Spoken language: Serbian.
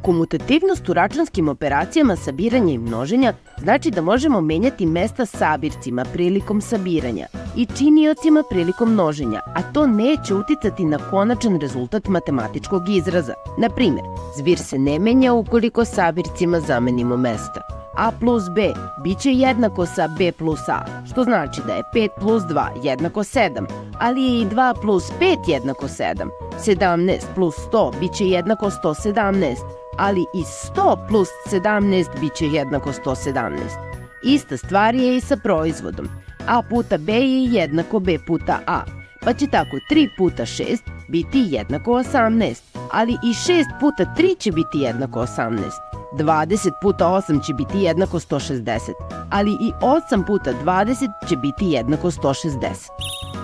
Komutativnost u računskim operacijama sabiranja i množenja znači da možemo menjati mesta sabircima prilikom sabiranja i činiocima prilikom množenja, a to neće uticati na konačan rezultat matematičkog izraza. Na primjer, zbir se ne menja ukoliko sabircima zamenimo mesta. A plus b biće jednako sa b plus a, što znači da je 5 plus 2 jednako 7, ali je i 2 plus 5 jednako 7. 17 plus 100 biće jednako 117, ali i 100 plus 17 biće jednako 117. Ista stvar je i sa proizvodom. A puta b je jednako b puta a, pa će tako 3 puta 6 biti jednako 18, ali i 6 puta 3 će biti jednako 18. 20 puta 8 će biti jednako 160, ali i 8 puta 20 će biti jednako 160.